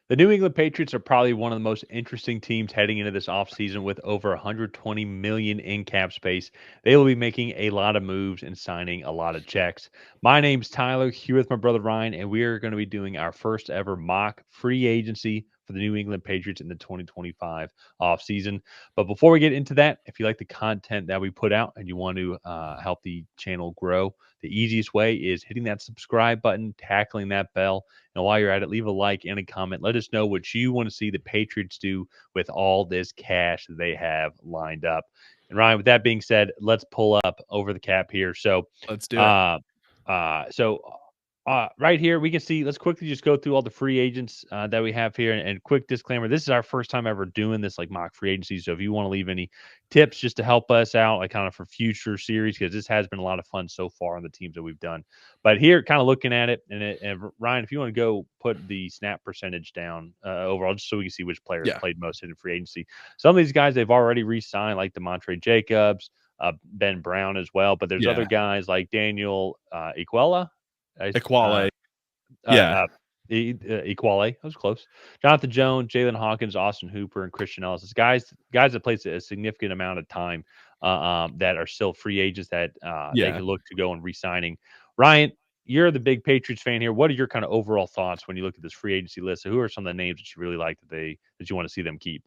The New England Patriots are probably one of the most interesting teams heading into this offseason with over 120 million in cap space. They will be making a lot of moves and signing a lot of checks. My name's Tyler, here with my brother Ryan, and we are going to be doing our first ever mock free agency for the New England Patriots in the 2025 offseason. But before we get into that, if you like the content that we put out and you want to help the channel grow, the easiest way is hitting that subscribe button, tackling that bell, and while you're at it, leave a like and a comment. Let us know what you want to see the Patriots do with all this cash that they have lined up. And Ryan, with that being said, let's pull up over the cap here. Let's do it. Uh, right here we can see. Let's quickly just go through all the free agents that we have here. And quick disclaimer: this is our first time ever doing this like mock free agency. So if you want to leave any tips just to help us out, like kind of for future series, because this has been a lot of fun so far on the teams that we've done. But here, kind of looking at it, and Ryan, if you want to go put the snap percentage down overall, just so we can see which players Yeah. played most in free agency. Some of these guys they've already re-signed, like DeMontre Jacobs, Ben Brown as well. But there's other Yeah. guys like Daniel Equela, Equale. uh, Yeah. uh, Equale. That was close. Jonathan Jones, Jalen Hawkins, Austin Hooper, and Christian Ellis. It's guys that plays a significant amount of time that are still free agents that they Yeah. could look to go and re-signing. Ryan, you're the big Patriots fan here. What are your kind of overall thoughts when you look at this free agency list? So who are some of the names that you really like that you want to see them keep?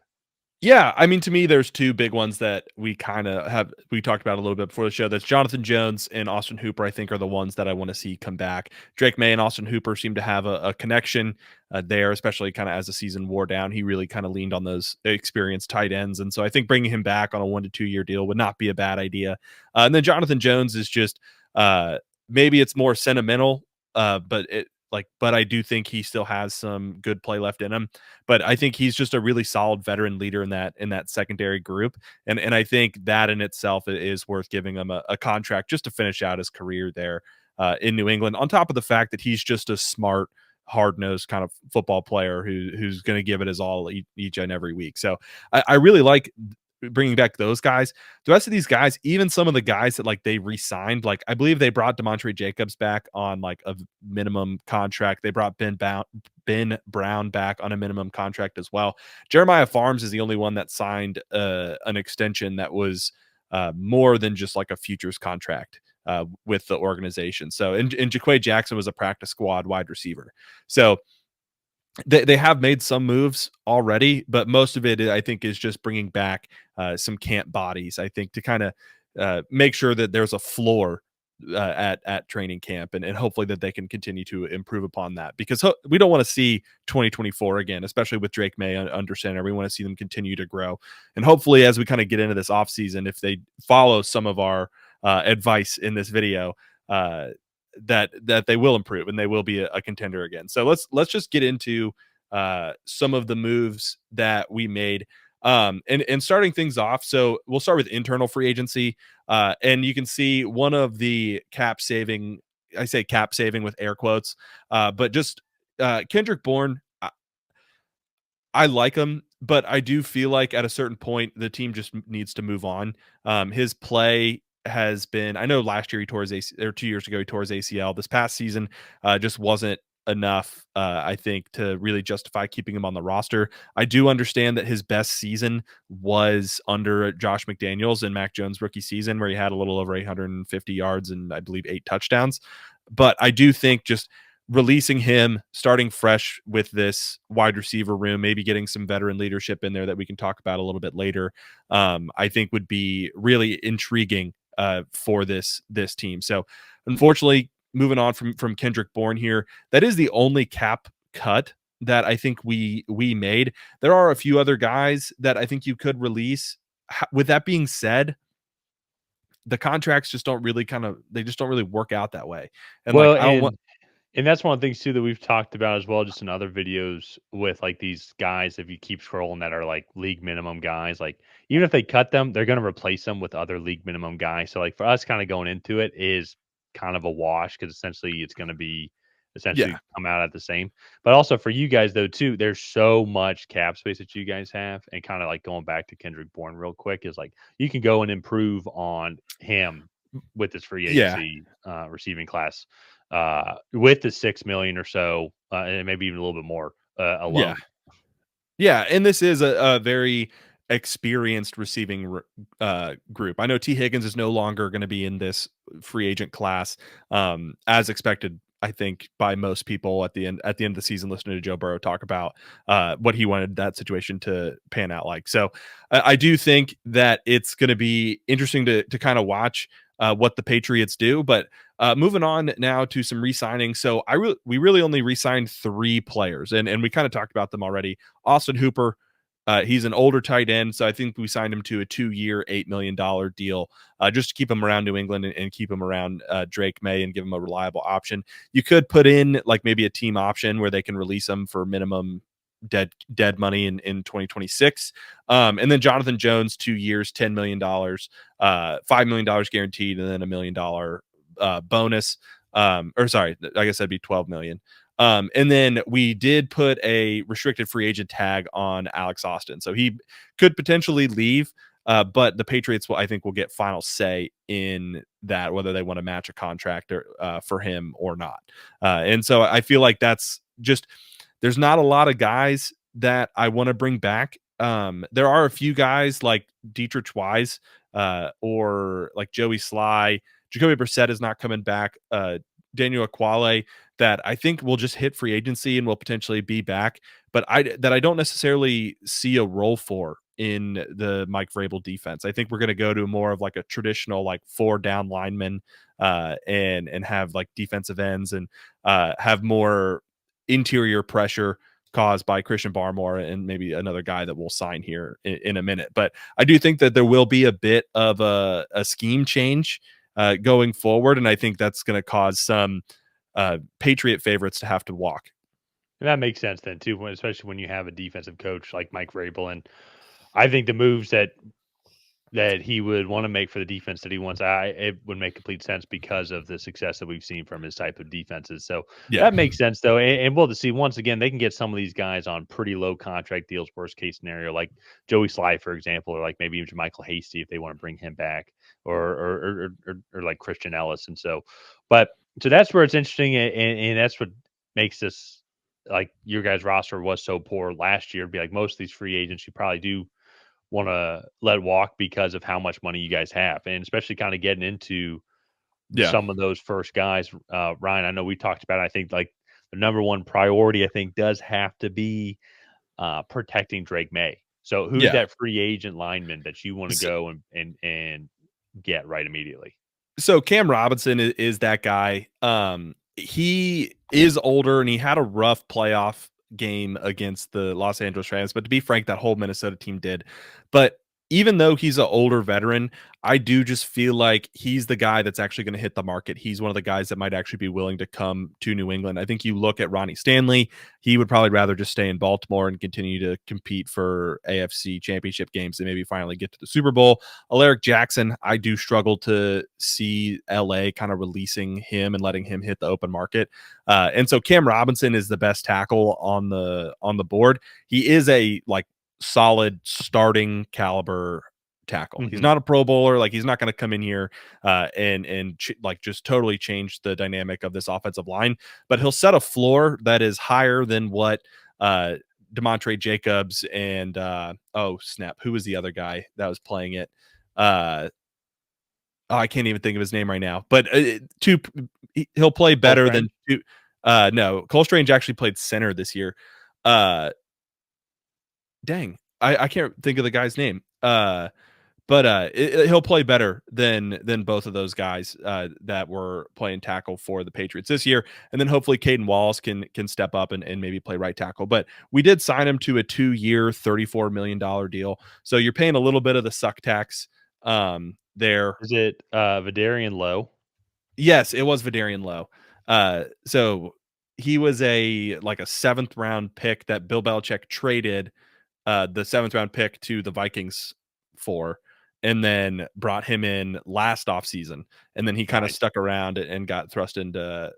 Yeah, I mean, to me, there's two big ones that we talked about a little bit before the show. That's Jonathan Jones and Austin Hooper. I think are the ones that I want to see come back. Drake May and Austin Hooper seem to have a connection there, especially kind of as the season wore down. He really kind of leaned on those experienced tight ends, and so I think bringing him back on a 1 to 2 year deal would not be a bad idea. And then Jonathan Jones is just maybe it's more sentimental, but I do think he still has some good play left in him. But I think he's just a really solid veteran leader in that secondary group, and I think that in itself is worth giving him a contract just to finish out his career there in New England. On top of the fact that he's just a smart, hard-nosed kind of football player who's going to give it his all each and every week. So I really like bringing back those guys. The rest of these guys, even some of the guys that like they re-signed, like I believe they brought DeMontre Jacobs back on like a minimum contract. They brought Ben Brown back on a minimum contract as well. Jeremiah Farms is the only one that signed an extension that was more than just like a futures contract with the organization. So and Jaquay Jackson was a practice squad wide receiver. So they have made some moves already, but most of it I think is just bringing back some camp bodies. I think to kind of make sure that there's a floor at training camp, and hopefully that they can continue to improve upon that, because we don't want to see 2024 again, especially with Drake May under center. We want to see them continue to grow, and hopefully as we kind of get into this offseason, if they follow some of our advice in this video, that they will improve and they will be a contender again. So let's just get into some of the moves that we made. And starting things off, so we'll start with internal free agency. And you can see one of the cap saving, I say cap saving with air quotes, but just Kendrick Bourne. I like him, but I do feel like at a certain point the team just needs to move on. His play has been, I know last year he tore his ACL, or 2 years ago he tore his ACL. This past season just wasn't enough, I think, to really justify keeping him on the roster. I do understand that his best season was under Josh McDaniels in Mac Jones' rookie season, where he had a little over 850 yards and I believe 8 touchdowns. But I do think just releasing him, starting fresh with this wide receiver room, maybe getting some veteran leadership in there that we can talk about a little bit later, I think would be really intriguing for this team. So unfortunately, moving on from Kendrick Bourne here, that is the only cap cut that I think we made. There are a few other guys that I think you could release. With that being said, the contracts just don't really work out that way. And Well, like I don't want. and that's one of the things too that we've talked about as well, just in other videos with like these guys. If you keep scrolling, that are like league minimum guys, like even if they cut them, they're going to replace them with other league minimum guys. So like for us, kind of going into it is kind of a wash, because essentially it's going to be Yeah. essentially come out at the same. But also for you guys though too, there's so much cap space that you guys have, and kind of like going back to Kendrick Bourne real quick is like you can go and improve on him with this free Yeah. agency receiving class with the 6 million or so, and maybe even a little bit more Yeah. alone. Yeah, and this is a very experienced receiving group. I know T. Higgins is no longer going to be in this free agent class, as expected. I think by most people at the end of the season, listening to Joe Burrow talk about what he wanted that situation to pan out like. So I do think that it's going to be interesting to kind of watch what the Patriots do. But moving on now to some re-signing. So we really only re-signed 3 players, and we kind of talked about them already. Austin Hooper, he's an older tight end, so I think we signed him to a 2-year, $8 million deal just to keep him around New England and keep him around Drake May and give him a reliable option. You could put in like maybe a team option where they can release him for minimum dead money in 2026. And then Jonathan Jones, 2 years, $10 million, $5 million guaranteed, and then $1 million bonus. Or sorry, I guess that'd be 12 million. And then we did put a restricted free agent tag on Alex Austin. So he could potentially leave, but the Patriots I think will get final say in that, whether they want to match a contract for him or not. And so I feel like that's just, there's not a lot of guys that I want to bring back. There are a few guys like Dietrich Wise or like Joey Sly. Jacoby Brissett is not coming back. Daniel Aquale, that I think will just hit free agency and will potentially be back, but I don't necessarily see a role for in the Mike Vrabel defense. I think we're going to go to more of like a traditional like 4 down linemen and have like defensive ends and have more interior pressure caused by Christian Barmore and maybe another guy that we'll sign here in a minute. But I do think that there will be a bit of a scheme change going forward, and I think that's going to cause some Patriot favorites to have to walk. And that makes sense then too, especially when you have a defensive coach like Mike Vrabel. And I think the moves that he would want to make for the defense that he wants, it would make complete sense because of the success that we've seen from his type of defenses. So Yeah. that makes sense though. And we'll see, once again, they can get some of these guys on pretty low contract deals, worst case scenario, like Joey Sly, for example, or like maybe even Michael Hasty if they want to bring him back, or like Christian Ellis. And so, but so that's where it's interesting. And that's what makes this, like, your guys' roster was so poor last year. It'd be like most of these free agents you probably do want to let walk because of how much money you guys have, and especially kind of getting into some of those first guys. Ryan, I know we talked about it. I think like the number one priority, I think, does have to be protecting Drake May. So who's that free agent lineman that you want to go and get right immediately? So Cam Robinson is that guy. He is older and he had a rough playoff game against the Los Angeles Rams, but to be frank, that whole Minnesota team did. But even though he's an older veteran, I do just feel like he's the guy that's actually going to hit the market. He's one of the guys that might actually be willing to come to New England. I think you look at Ronnie Stanley, he would probably rather just stay in Baltimore and continue to compete for AFC championship games and maybe finally get to the Super Bowl. Alaric Jackson, I do struggle to see LA kind of releasing him and letting him hit the open market. And so Cam Robinson is the best tackle on the board. He is a like solid starting caliber tackle. He's not a Pro Bowler. Like, he's not going to come in here and like just totally change the dynamic of this offensive line, but he'll set a floor that is higher than what Demontre Jacobs and oh snap, who was the other guy that was playing it? I can't even think of his name right now, but he'll play better than two. No, Cole Strange actually played center this year. Dang, I can't think of the guy's name. But he'll play better than both of those guys that were playing tackle for the Patriots this year. And then hopefully Caden Wallace can step up and maybe play right tackle. But we did sign him to a 2-year, $34 million deal. So you're paying a little bit of the suck tax there. Is it Vidarian Lowe? Yes, it was Vidarian Lowe. So he was a 7th round pick that Bill Belichick traded the 7th round pick to the Vikings for, and then brought him in last offseason. And then he kind of stuck around and got thrust into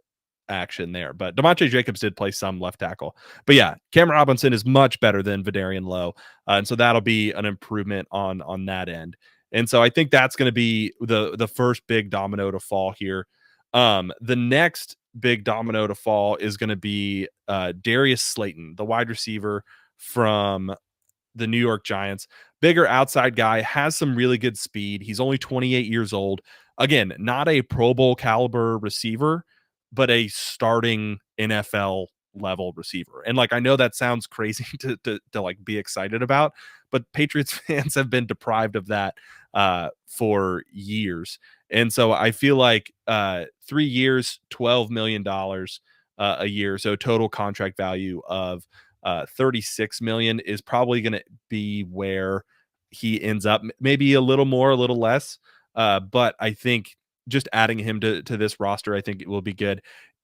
action there. But Demontre Jacobs did play some left tackle. But yeah, Cam Robinson is much better than Vidarian Lowe. And so that'll be an improvement on that end. And so I think that's going to be the first big domino to fall here. The next big domino to fall is going to be Darius Slayton, the wide receiver from the New York Giants. Bigger outside guy, has some really good speed. He's only 28 years old. Again, not a Pro Bowl caliber receiver, but a starting NFL level receiver. And like, I know that sounds crazy to like be excited about, but Patriots fans have been deprived of that for years. And so I feel like 3 years, $12 million a year. So total contract value of 36 million is probably going to be where he ends up, maybe a little more, a little less. But I think just adding him to this roster, I think it will be good.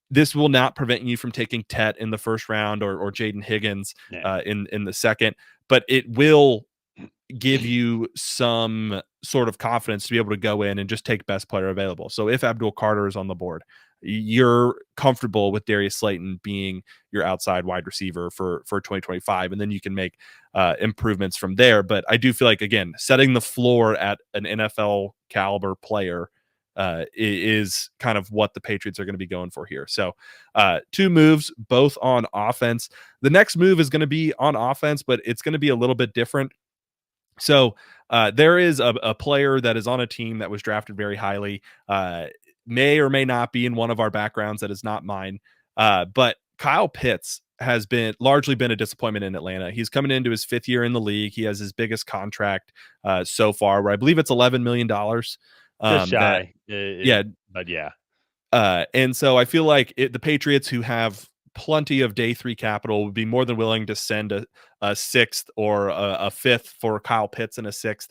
This will not prevent you from taking Tet in the first round or Jaden Higgins in the second, but it will give you some sort of confidence to be able to go in and just take best player available. So if Abdul Carter is on the board, you're comfortable with Darius Slayton being your outside wide receiver for 2025, and then you can make improvements from there. But I do feel like, again, setting the floor at an NFL caliber player is kind of what the Patriots are going to be going for here. So 2 moves, both on offense. The next move is going to be on offense, but it's going to be a little bit different. So there is a player that is on a team that was drafted very highly, may or may not be in one of our backgrounds that is not mine. But Kyle Pitts has largely been a disappointment in Atlanta. He's coming into his 5th year in the league. He has his biggest contract so far, where I believe it's $11 million. Just shy. Yeah. But yeah. And so I feel like the Patriots, who have plenty of day 3 capital, would be more than willing to send a 6th or a 5th for Kyle Pitts and a 6th,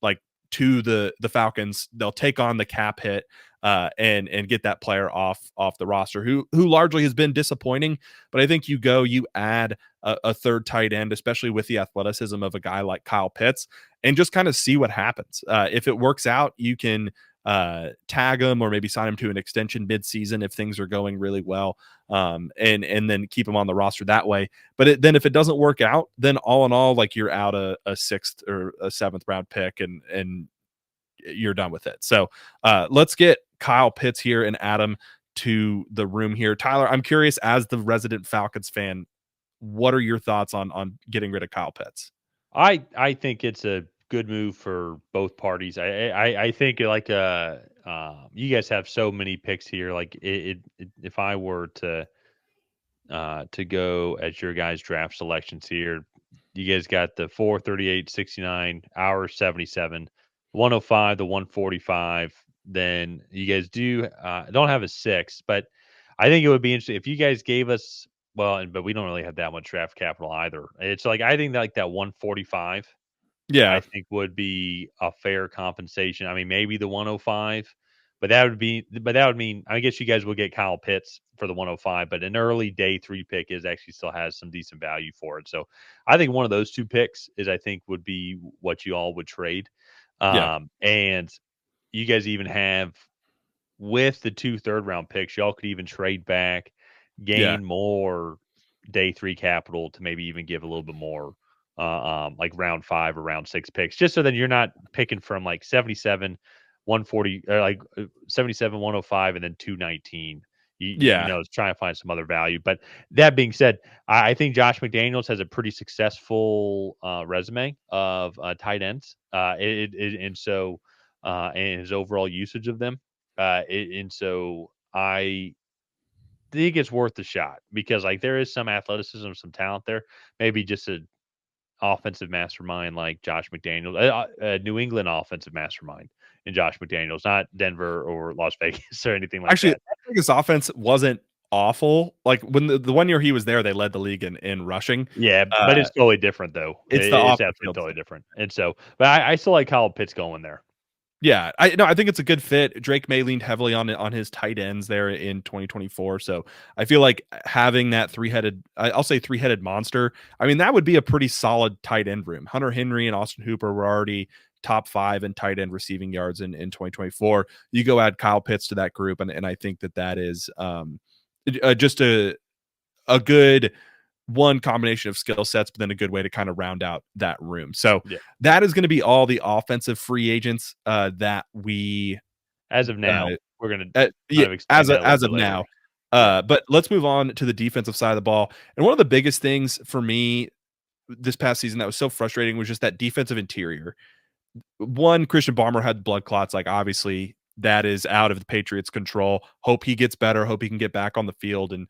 like to the Falcons. They'll take on the cap hit and get that player off the roster, who largely has been disappointing. But I think you add a third tight end, especially with the athleticism of a guy like Kyle Pitts, and just kind of see what happens. If it works out, you can tag him or maybe sign him to an extension mid-season if things are going really well, and then keep him on the roster that way. But then if it doesn't work out, then all in all, like, you're out a 6th or a 7th round pick and you're done with it. So let's get Kyle Pitts here and Adam to the room here. Tyler, I'm curious, as the resident Falcons fan, what are your thoughts on getting rid of Kyle Pitts? I think it's a good move for both parties. I think, like, you guys have so many picks here. Like, if I were to go at your guys' draft selections here, you guys got the 4, 38, 69, hour 77, 105, the 145. Then you guys don't have a 6, but I think it would be interesting if you guys gave us, but we don't really have that much draft capital either. It's like, I think that, like, that 145, Yeah. I think, would be a fair compensation. I mean, maybe the 105, but that would mean, I guess you guys will get Kyle Pitts for the 105, but an early day 3 pick actually still has some decent value for it. So I think one of those 2 picks I think would be what you all would trade. Yeah. And you guys even have, with the 2 third-round picks, y'all could even trade back, Yeah. gain more day 3 capital to maybe even give a little bit more, like round 5 or round 6 picks, just so then you're not picking from like 77, 140, or like 77, 105, and then 219. Yeah. Trying to find some other value. But that being said, I think Josh McDaniels has a pretty successful resume of tight ends, and so and his overall usage of them. And so I think it's worth the shot, because, like, there is some athleticism, some talent there. Maybe just an offensive mastermind like Josh McDaniels, New England offensive mastermind in Josh McDaniels, not Denver or Las Vegas or anything like Actually, that. I think his offense wasn't awful. Like, when the 1 year he was there, they led the league in rushing. Yeah, but it's totally different, though. It's the It's off the absolutely field totally stuff. different. And so, but I still like Kyle Pitts going there. Yeah, I think it's a good fit. Drake May leaned heavily on his tight ends there in 2024. So I feel like having that I'll say three-headed monster. I mean, that would be a pretty solid tight end room. Hunter Henry and Austin Hooper were already top 5 in tight end receiving yards in 2024. You go add Kyle Pitts to that group, and I think that is just a good one combination of skill sets, but then a good way to kind of round out that room. So Yeah. that is going to be all the offensive free agents that we As of now, Uh, we're gonna yeah, kind of explain that a little as bit of later. now. Yeah. But let's move on to the defensive side of the ball. And one of the biggest things for me this past season that was so frustrating was just that defensive interior. One, Christian Barmore had blood clots. Like, obviously, that is out of the Patriots' control. Hope he gets better. Hope he can get back on the field and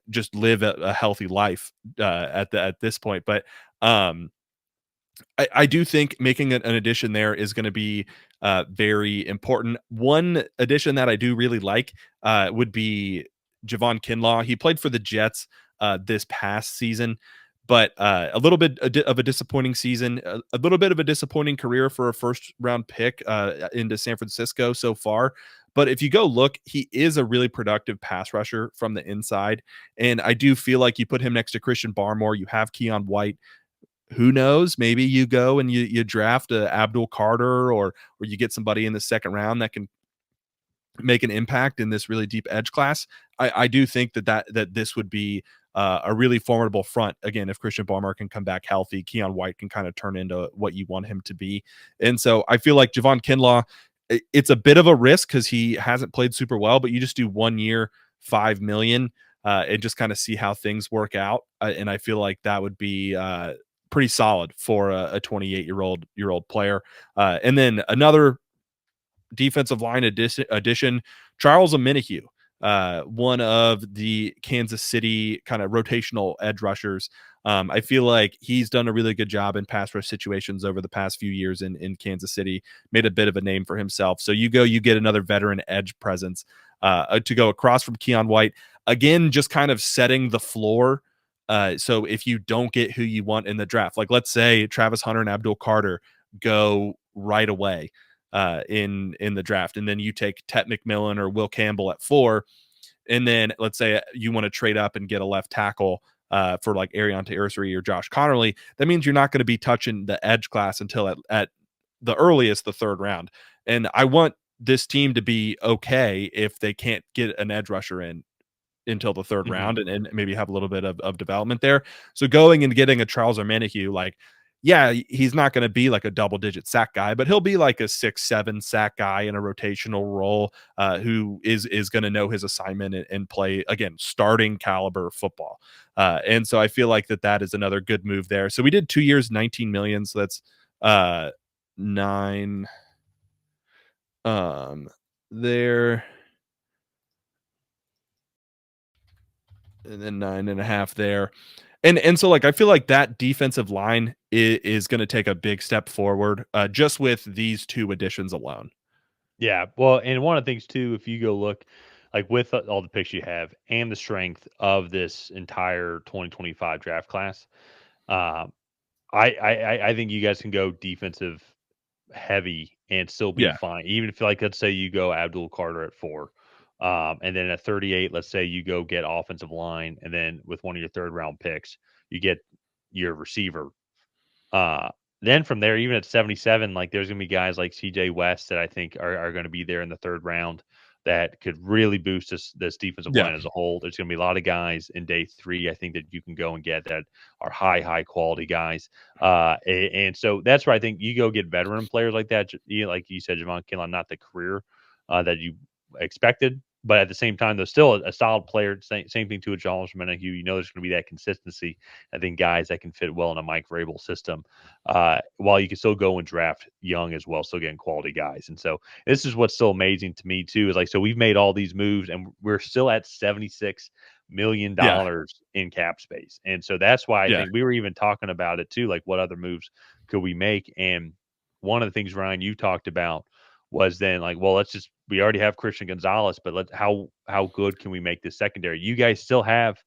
just live a healthy life at this point. But um, I do think making an addition there is going to be very important. One addition that I do really like would be Javon Kinlaw. He played for the Jets this past season, but a little bit of a disappointing season, a little bit of a disappointing career for a first round pick into San Francisco so far. But if you go look, he is a really productive pass rusher from the inside. And I do feel like you put him next to Christian Barmore, you have Keon White. Who knows? Maybe you go and you draft a Abdul Carter or you get somebody in the second round that can make an impact in this really deep edge class. I do think that this would be a really formidable front. Again, if Christian Barmore can come back healthy, Keon White can kind of turn into what you want him to be. And so I feel like Javon Kinlaw, it's a bit of a risk because he hasn't played super well, but you just do 1 year, 5 million, and just kind of see how things work out. And I feel like that would be pretty solid for a 28-year-old player. And then another defensive line addition, Charles Omenihu, one of the Kansas City kind of rotational edge rushers. I feel like he's done a really good job in pass rush situations over the past few years in Kansas City, made a bit of a name for himself. So you get another veteran edge presence to go across from Keon White. Again, just kind of setting the floor. So if you don't get who you want in the draft, like let's say Travis Hunter and Abdul Carter go right away in the draft, and then you take Tet McMillan or Will Campbell at 4, and then let's say you want to trade up and get a left tackle for like Ariante Ursary or Josh Connerly, that means you're not going to be touching the edge class until at the earliest the 3rd round. And I want this team to be okay if they can't get an edge rusher in until the 3rd Mhm. round and maybe have a little bit of development there. So going and getting a Charles Omenihu, like, yeah, he's not going to be like a double-digit sack guy, but he'll be like a 6-7 sack guy in a rotational role who is going to know his assignment and play, again, starting caliber football. And so I feel like that is another good move there. So we did 2 years, 19 million. So that's 9 there. And then 9.5 there. And so like I feel like that defensive line is going to take a big step forward just with these 2 additions alone. Yeah. Well, and one of the things too, if you go look, like with all the picks you have and the strength of this entire 2025 draft class, um, I think you guys can go defensive heavy and still be Yeah. fine. Even if, like, let's say you go Abdul Carter at 4, and then at 38, let's say you go get offensive line, and then with one of your 3rd round picks, you get your receiver. Uh, then from there, even at 77, like there's gonna be guys like CJ West that I think are going to be there in the 3rd round that could really boost this defensive Yeah. line as a whole. There's going to be a lot of guys in day 3, I think, that you can go and get that are high quality guys. And so that's where I think you go get veteran players like that. Like you said, Javon Kinlaw, not the career that you expected, but at the same time, there's still a solid player. Same thing to a Charles Omenihu. You know, there's going to be that consistency. I think guys that can fit well in a Mike Vrabel system, while you can still go and draft young as well, still getting quality guys. And so this is what's so amazing to me too, is like, so we've made all these moves and we're still at $76 million Yeah. in cap space. And so that's why I Yeah. think we were even talking about it too, like what other moves could we make? And one of the things, Ryan, you talked about was then like, well, we already have Christian Gonzalez, but how good can we make this secondary? You guys still have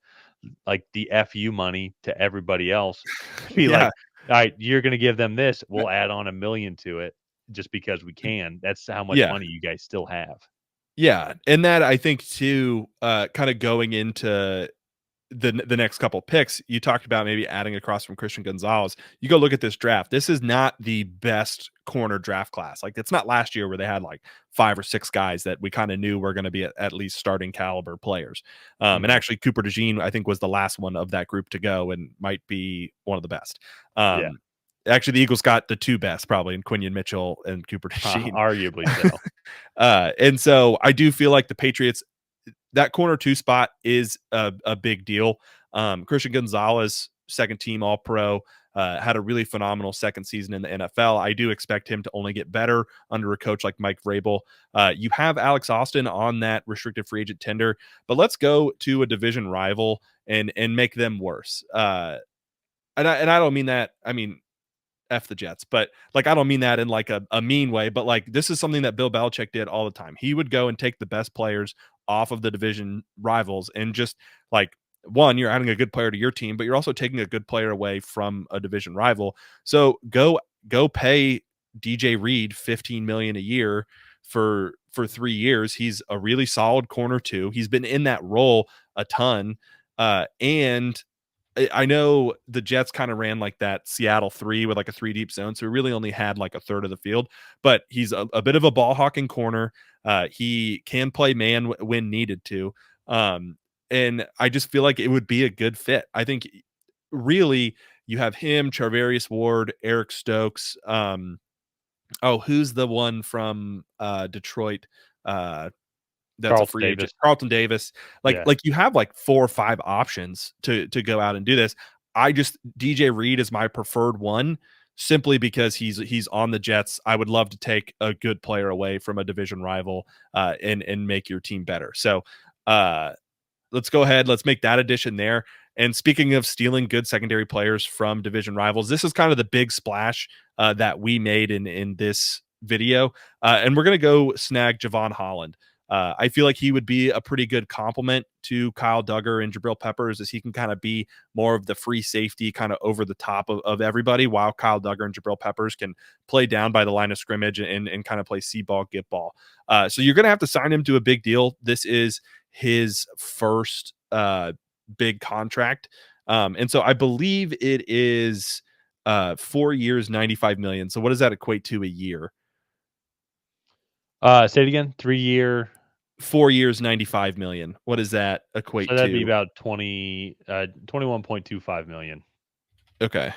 like the FU money to everybody else to be Yeah. like, all right, you're going to give them this. We'll add on 1 million to it just because we can. That's how much Yeah. money you guys still have. Yeah. And that I think too, kind of going into the next couple picks, you talked about maybe adding across from Christian Gonzalez. You go look at this draft. This is not the best corner draft class. Like it's not last year where they had like 5 or 6 guys that we kind of knew were going to be at least starting caliber players. And Mhm. actually Cooper DeJean, I think, was the last one of that group to go and might be one of the best. Yeah. Um, Actually, the Eagles got the 2 best probably in Quinion Mitchell and Cooper DeJean. Arguably so. And so I do feel like the Patriots, that corner 2 spot is a big deal. Christian Gonzalez, second team All Pro, had a really phenomenal second season in the NFL. I do expect him to only get better under a coach like Mike Vrabel. You have Alex Austin on that restricted free agent tender, but let's go to a division rival and make them worse. And I don't mean that. I mean, F the Jets, but like I don't mean that in like a mean way, but like this is something that Bill Belichick did all the time. He would go and take the best players off of the division rivals and just like, one, you're adding a good player to your team, but you're also taking a good player away from a division rival. So go pay DJ Reed 15 million a year for 3 years. He's a really solid corner 2. He's been in that role a ton. And I know the Jets kind of ran like that Seattle 3 with like a 3 deep zone. So he really only had like a third of the field, but he's a bit of a ball hawking corner. He can play man when needed to. And I just feel like it would be a good fit. I think really you have him, Charvarius Ward, Eric Stokes. Who's the one from Detroit? That's a Carlton free Davis. agent, Carlton Davis. Like you have like 4 or 5 options to go out and do this. DJ Reed is my preferred one simply because he's on the Jets. I would love to take a good player away from a division rival and make your team better. So let's go ahead. Let's make that addition there. And speaking of stealing good secondary players from division rivals, this is kind of the big splash that we made in this video. And we're going to go snag Javon Holland. I feel like he would be a pretty good complement to Kyle Duggar and Jabril Peppers, as he can kind of be more of the free safety, kind of over the top of everybody, while Kyle Duggar and Jabril Peppers can play down by the line of scrimmage and kind of play see ball, get ball. So you're going to have to sign him to a big deal. This is his first big contract. And so I believe it is 4 years, 95 million. So what does that equate to a year? Say it again. 3-year. 4 years, 95 million. What does that equate So that'd be to? about 21.25 million. Okay.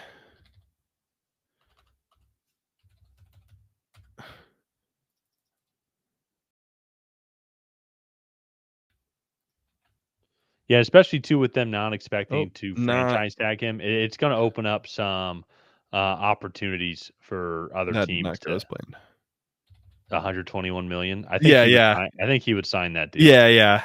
Yeah, especially too with them not expecting to franchise tag him. It's going to open up some opportunities for other That did teams not go as planned. 121 million. I think I think he would sign that deal. Yeah.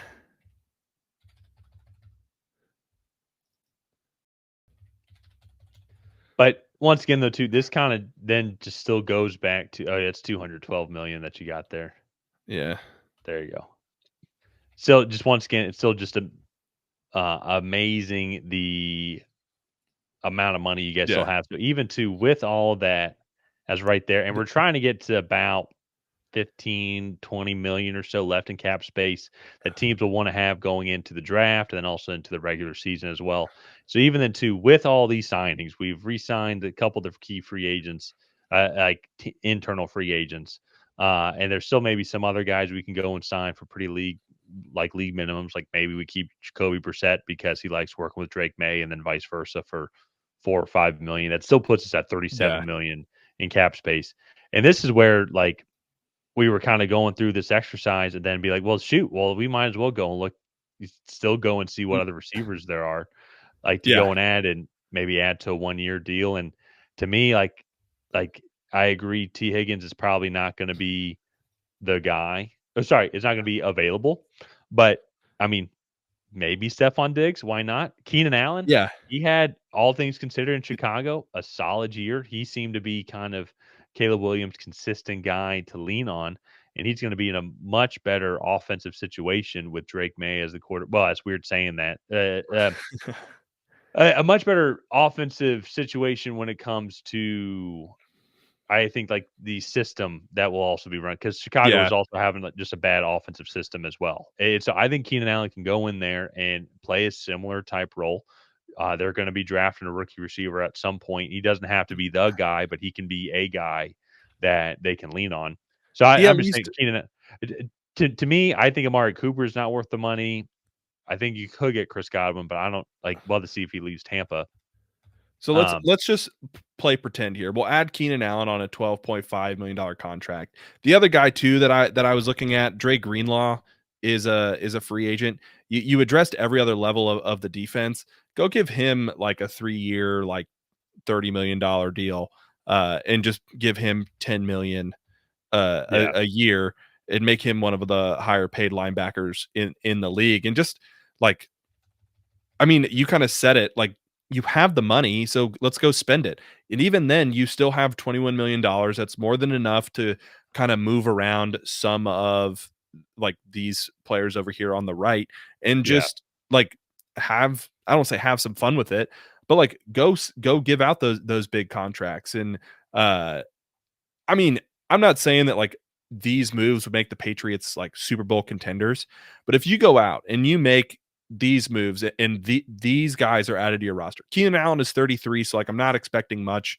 But once again, though, too, this kind of then just still goes back to it's 212 million that you got there. Yeah. There you go. So just once again, it's still just amazing the amount of money you guys still have. So even with all that as right there, and we're trying to get to about 15, 20 million or so left in cap space that teams will want to have going into the draft and then also into the regular season as well. So even then too, with all these signings, we've re-signed a couple of key free agents, internal free agents. And there's still maybe some other guys we can go and sign for pretty league minimums. Like maybe we keep Jacoby Brissett because he likes working with Drake May, and then vice versa for 4 or 5 million. That still puts us at 37 million in cap space. And this is where like we were kind of going through this exercise and then be like, well, shoot, we might as well go and look, still go and see what other receivers there are, like to go and maybe add to a 1-year deal. And to me, like I agree, T. Higgins is probably not going to be the guy. Oh, sorry, it's not going to be available. But I mean, maybe Stephon Diggs. Why not? Keenan Allen. Yeah. He had, all things considered, in Chicago, a solid year. He seemed to be kind of Caleb Williams' consistent guy to lean on, and he's going to be in a much better offensive situation with Drake May as the quarter. Well, that's weird saying that. A much better offensive situation when it comes to, I think, like the system that will also be run, because Chicago is also having just a bad offensive system as well. So I think Keenan Allen can go in there and play a similar type role. They're going to be drafting a rookie receiver at some point. He doesn't have to be the guy, but he can be a guy that they can lean on. So I'm just saying, Keenan. To me, I think Amari Cooper is not worth the money. I think you could get Chris Godwin, but I don't love to see if he leaves Tampa. So let's just play pretend here. We'll add Keenan Allen on a $12.5 million contract. The other guy too that I was looking at, Dre Greenlaw, is a free agent. You addressed every other level of the defense. Go give him like a 3-year, like $30 million deal, and just give him 10 million Yeah. a year and make him one of the higher paid linebackers in the league. And just like, I mean, you kind of said it, like, you have the money, so let's go spend it. And even then, you still have $21 million. That's more than enough to kind of move around some of like these players over here on the right and Yeah. just like have, I don't say have some fun with it, but like go give out those big contracts. And uh I mean, I'm not saying that like these moves would make the Patriots like Super Bowl contenders, but if you go out and you make these moves and these guys are added to your roster. Keenan Allen is 33, so like I'm not expecting much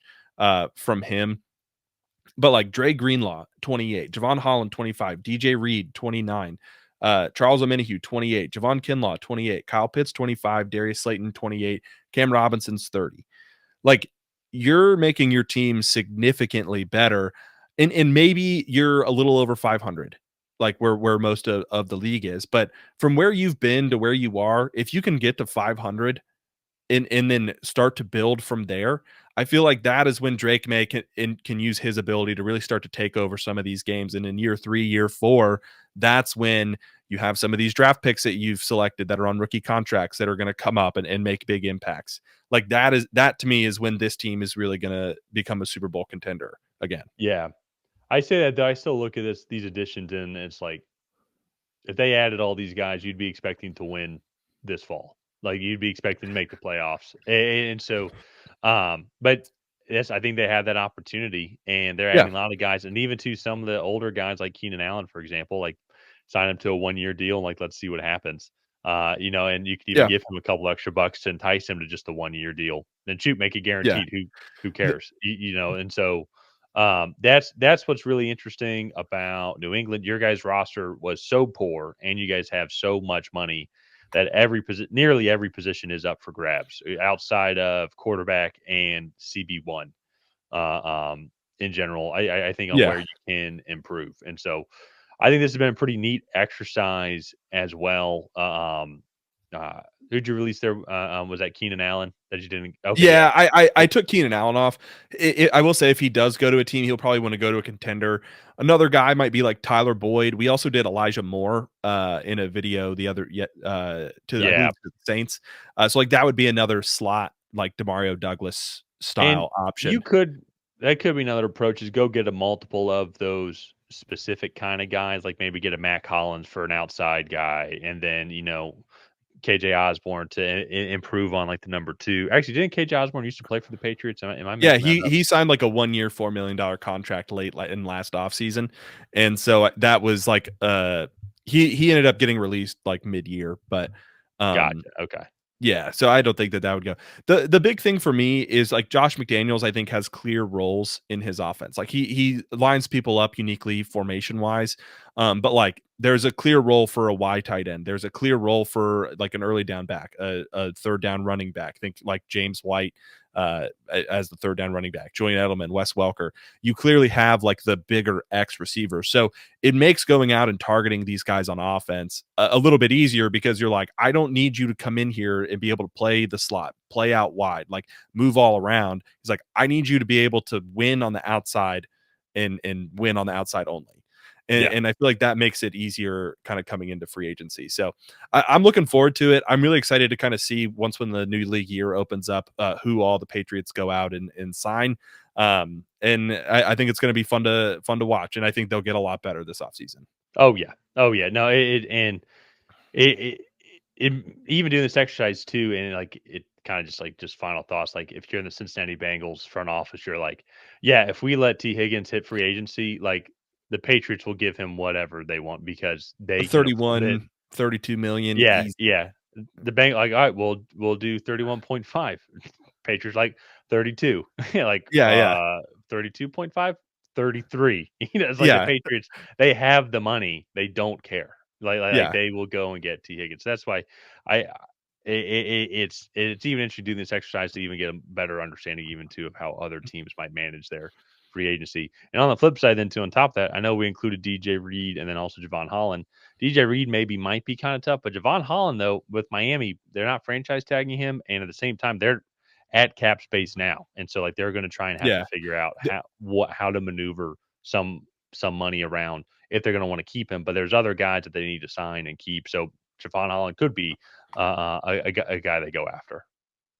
from him. But like Dre Greenlaw, 28, Javon Holland, 25, DJ Reed, 29, Charles Omenihu, 28, Javon Kinlaw, 28, Kyle Pitts, 25, Darius Slayton, 28, Cam Robinson's 30. Like, you're making your team significantly better, and maybe you're a little over 500, like where most of the league is. But from where you've been to where you are, if you can get to 500 and then start to build from there, I feel like that is when Drake May can use his ability to really start to take over some of these games. And in year 3, year 4, that's when you have some of these draft picks that you've selected that are on rookie contracts that are going to come up and make big impacts. Like that to me is when this team is really going to become a Super Bowl contender again. Yeah. I say that, though I still look at these additions, and it's like, if they added all these guys, you'd be expecting to win this fall. Like, you'd be expecting to make the playoffs. And so, but yes, I think they have that opportunity, and they're Yeah. adding a lot of guys, and even to some of the older guys like Keenan Allen, for example, like sign him to a 1-year deal, and like, let's see what happens. And you could even Yeah. give him a couple extra bucks to entice him to just a 1-year deal. Then shoot, make it Yeah. guaranteed. Who cares? And so that's what's really interesting about New England. Your guys' roster was so poor, and you guys have so much money that nearly every position is up for grabs outside of quarterback and CB1. In general, I think on where Yeah. you can improve, and so I think this has been a pretty neat exercise as well. Uh, who'd you release there? Was that Keenan Allen that you didn't? Okay, yeah, Yeah, I took Keenan Allen off. I will say if he does go to a team, he'll probably want to go to a contender. Another guy might be like Tyler Boyd. We also did Elijah Moore in a video the other to I yeah. believe to the Saints. So like that would be another slot like Demario Douglas And style you option. could that could be another approach is go get a multiple of those specific kind of guys, like maybe get a Matt Collins for an outside guy, and then KJ Osborne to improve on like the number 2. Actually, didn't KJ Osborne used to play for the Patriots? Am I Yeah, making that up? he signed like a 1-year, $4 million contract late in last offseason. And so that was like he ended up getting released like mid-year, but um Gotcha. Okay. yeah, so I don't think that would go. The big thing for me is like Josh McDaniels, I think, has clear roles in his offense. Like he lines people up uniquely formation wise, but like there's a clear role for a Y tight end. There's a clear role for like an early down back, a third down running back. Think like James White as the third down running back, Julian Edelman, Wes Welker. You clearly have like the bigger X receivers, so it makes going out and targeting these guys on offense a little bit easier because you're like, I don't need you to come in here and be able to play the slot, play out wide, like move all around. He's like, I need you to be able to win on the outside and win on the outside only. And, Yeah. and I feel like that makes it easier kind of coming into free agency. So I'm looking forward to it. I'm really excited to kind of see when the new league year opens up, who all the Patriots go out and sign. And I think it's going to be fun to watch. And I think they'll get a lot better this offseason. Oh yeah. Oh yeah. No, it even doing this exercise too, and like it kind of just final thoughts. Like, if you're in the Cincinnati Bengals front office, you're like, yeah, if we let T Higgins hit free agency, like the Patriots will give him whatever they want because they can afford it. 32 million Yeah, easy. yeah. The bank like, all right, we'll do 31.5. Patriots like 32. Like Yeah. 32.5, 33. It's like the Yeah. Patriots, they have the money, they don't care. Like Yeah. they will go and get T Higgins. That's why I It's even interesting doing this exercise to even get a better understanding even too of how other teams might manage their free agency. And on the flip side, then too, on top of that, I know we included DJ Reed and then also Javon Holland. DJ Reed might be kind of tough, but Javon Holland though with Miami, they're not franchise tagging him, and at the same time they're at cap space now, and so like they're going to try and have to Yeah. figure out how to maneuver some money around if they're going to want to keep him. But there's other guys that they need to sign and keep. So Javon Holland could be a guy they go after.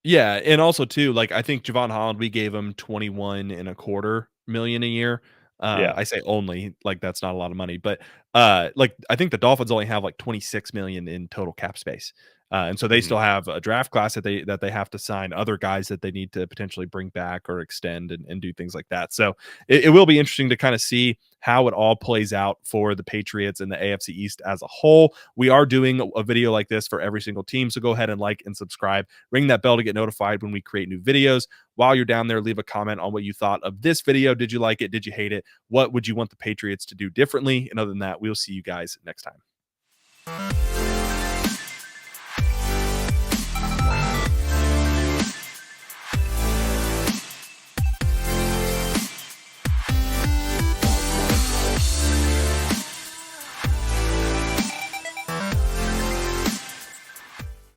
Yeah, and also too, like I think Javon Holland, we gave him 21.25 million a year. Yeah. I say only, like that's not a lot of money, but like I think the Dolphins only have like 26 million in total cap space. And so they Mhm. still have a draft class that they have to sign, other guys that they need to potentially bring back or extend and do things like that. So it will be interesting to kind of see how it all plays out for the Patriots and the AFC East as a whole. We are doing a video like this for every single team, so go ahead and like and subscribe. Ring that bell to get notified when we create new videos. While you're down there, leave a comment on what you thought of this video. Did you like it? Did you hate it? What would you want the Patriots to do differently? And other than that, we'll see you guys next time.